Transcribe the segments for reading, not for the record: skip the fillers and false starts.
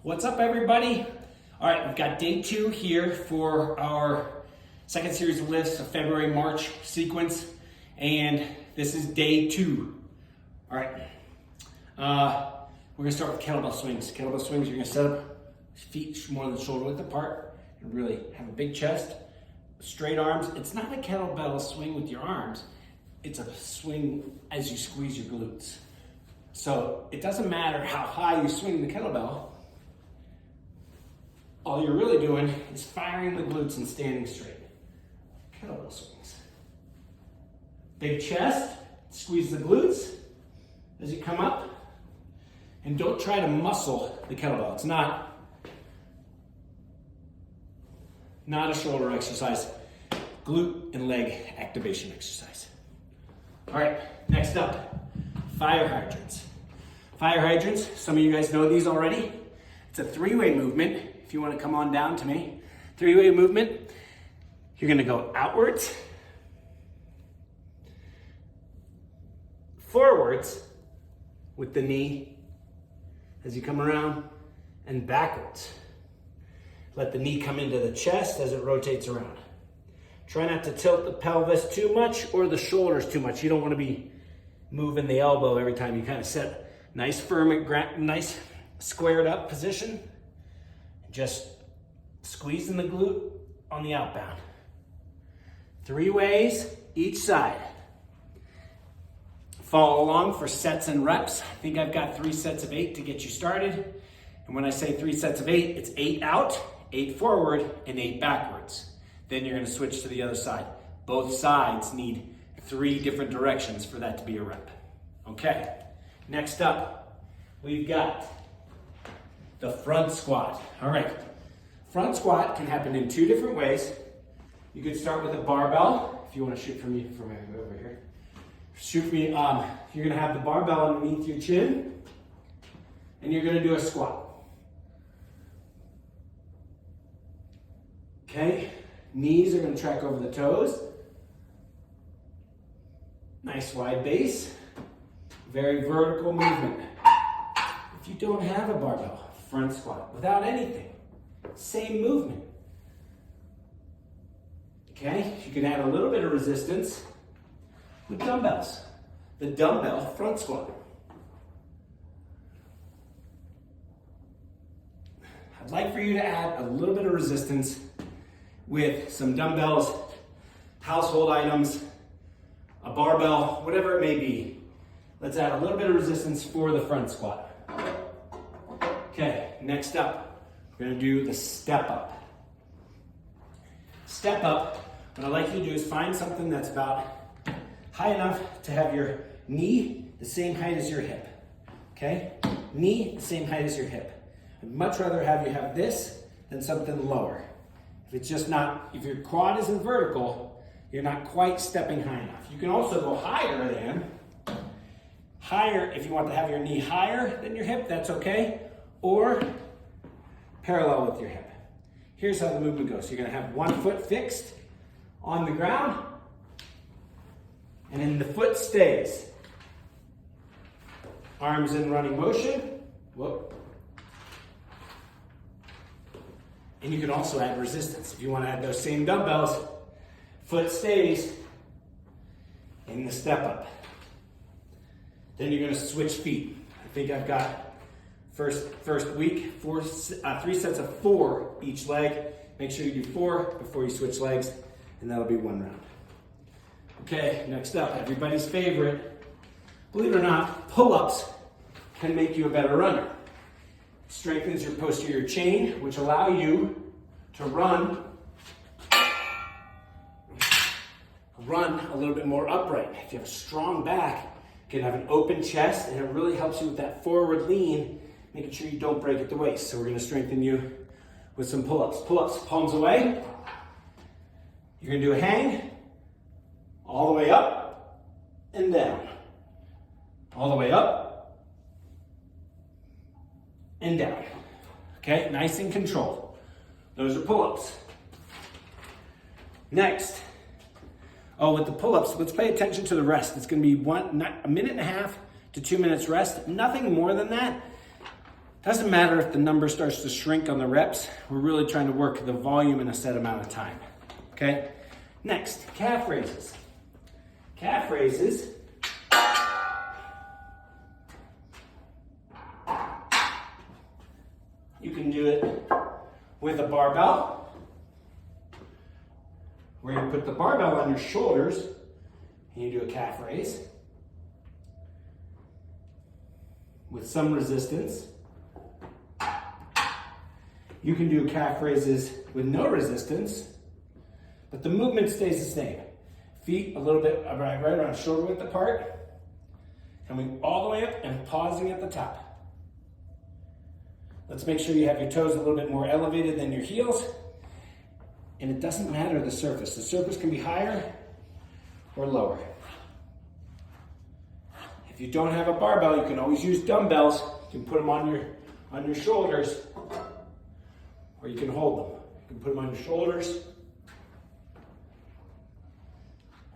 What's up, everybody? All right, we've got day 2 here for our second series of lifts of February-March sequence, and this is day 2. All right, we're gonna start with kettlebell swings. Kettlebell swings, you're gonna set up feet more than shoulder width apart and really have a big chest, straight arms. It's not a kettlebell swing with your arms. It's a swing as you squeeze your glutes. So it doesn't matter how high you swing the kettlebell. All you're really doing is firing the glutes and standing straight. Kettlebell swings. Big chest, squeeze the glutes as you come up. And don't try to muscle the kettlebell. It's not a shoulder exercise, glute and leg activation exercise. All right, next up, fire hydrants. Fire hydrants, some of you guys know these already. It's a 3-way movement. If you want to come on down to me, 3-way movement. You're going to go outwards, forwards with the knee as you come around, and backwards. Let the knee come into the chest as it rotates around. Try not to tilt the pelvis too much or the shoulders too much. You don't want to be moving the elbow every time. You kind of set nice firm, nice squared up position. Just squeezing the glute on the outbound. 3 ways each side. Follow along for sets and reps. I think I've got 3 sets of 8 to get you started. And when I say 3 sets of 8, it's 8 out, 8 forward, and 8 backwards. Then you're gonna switch to the other side. Both sides need 3 different directions for that to be a rep. Okay, next up, we've got the front squat. All right, front squat can happen in 2 different ways. You could start with a barbell, if you wanna shoot for me from over here. Shoot me, you're gonna have the barbell underneath your chin, and you're gonna do a squat. Okay, knees are gonna track over the toes. Nice wide base, very vertical movement. If you don't have a barbell, front squat, without anything, same movement. Okay, you can add a little bit of resistance with dumbbells. The dumbbell front squat. I'd like for you to add a little bit of resistance with some dumbbells, household items, a barbell, whatever it may be. Let's add a little bit of resistance for the front squat. Okay, next up, we're gonna do the step up. Step up, what I'd like you to do is find something that's about high enough to have your knee the same height as your hip, okay? Knee the same height as your hip. I'd much rather have you have this than something lower. If it's just not, if your quad isn't vertical, you're not quite stepping high enough. You can also go higher if you want to have your knee higher than your hip, that's okay. Or parallel with your hip. Here's how the movement goes. You're gonna have one foot fixed on the ground, and then the foot stays. Arms in running motion. Whoop. And you can also add resistance. If you want to add those same dumbbells, foot stays in the step up. Then you're gonna switch feet. I think I've got First week, 3 sets of 4 each leg. Make sure you do 4 before you switch legs, and that'll be 1 round. Okay, next up, everybody's favorite. Believe it or not, pull-ups can make you a better runner. Strengthens your posterior chain, which allow you to run a little bit more upright. If you have a strong back, you can have an open chest, and it really helps you with that forward lean, making sure you don't break at the waist. So we're gonna strengthen you with some pull-ups. Pull-ups, palms away. You're gonna do a hang, all the way up and down. All the way up and down. Okay, nice and controlled. Those are pull-ups. Next, with the pull-ups, let's pay attention to the rest. It's gonna be a minute and a half to 2 minutes rest. Nothing more than that. Doesn't matter if the number starts to shrink on the reps. We're really trying to work the volume in a set amount of time, okay? Next, calf raises. Calf raises. You can do it with a barbell, where you put the barbell on your shoulders and you do a calf raise with some resistance. You can do calf raises with no resistance, but the movement stays the same. Feet a little bit right around shoulder width apart, coming all the way up and pausing at the top. Let's make sure you have your toes a little bit more elevated than your heels. And it doesn't matter the surface. The surface can be higher or lower. If you don't have a barbell, you can always use dumbbells. You can put them on your shoulders, or you can hold them. You can put them on your shoulders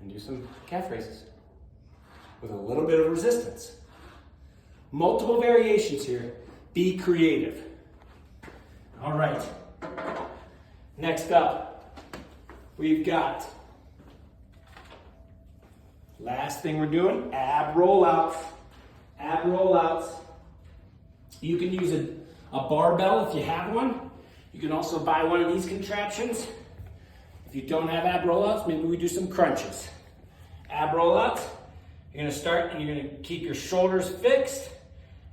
and do some calf raises with a little bit of resistance. Multiple variations here. Be creative. All right. Next up, we've got, last thing we're doing, ab rollouts. Ab rollouts. You can use a barbell if you have one. You can also buy one of these contraptions. If you don't have ab rollouts, maybe we do some crunches. Ab rollouts, you're gonna start and you're gonna keep your shoulders fixed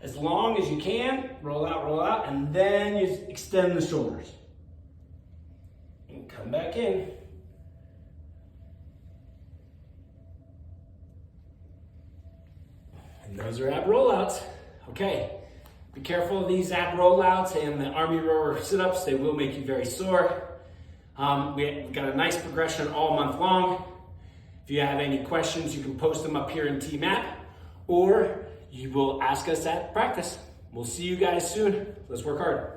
as long as you can. Roll out, and then you extend the shoulders. And come back in. And those are ab rollouts. Okay, be careful of these ab rollouts and the army rower sit-ups. They will make you very sore. We've got a nice progression all month long. If you have any questions, you can post them up here in TMAP, or you will ask us at practice. We'll see you guys soon. Let's work hard.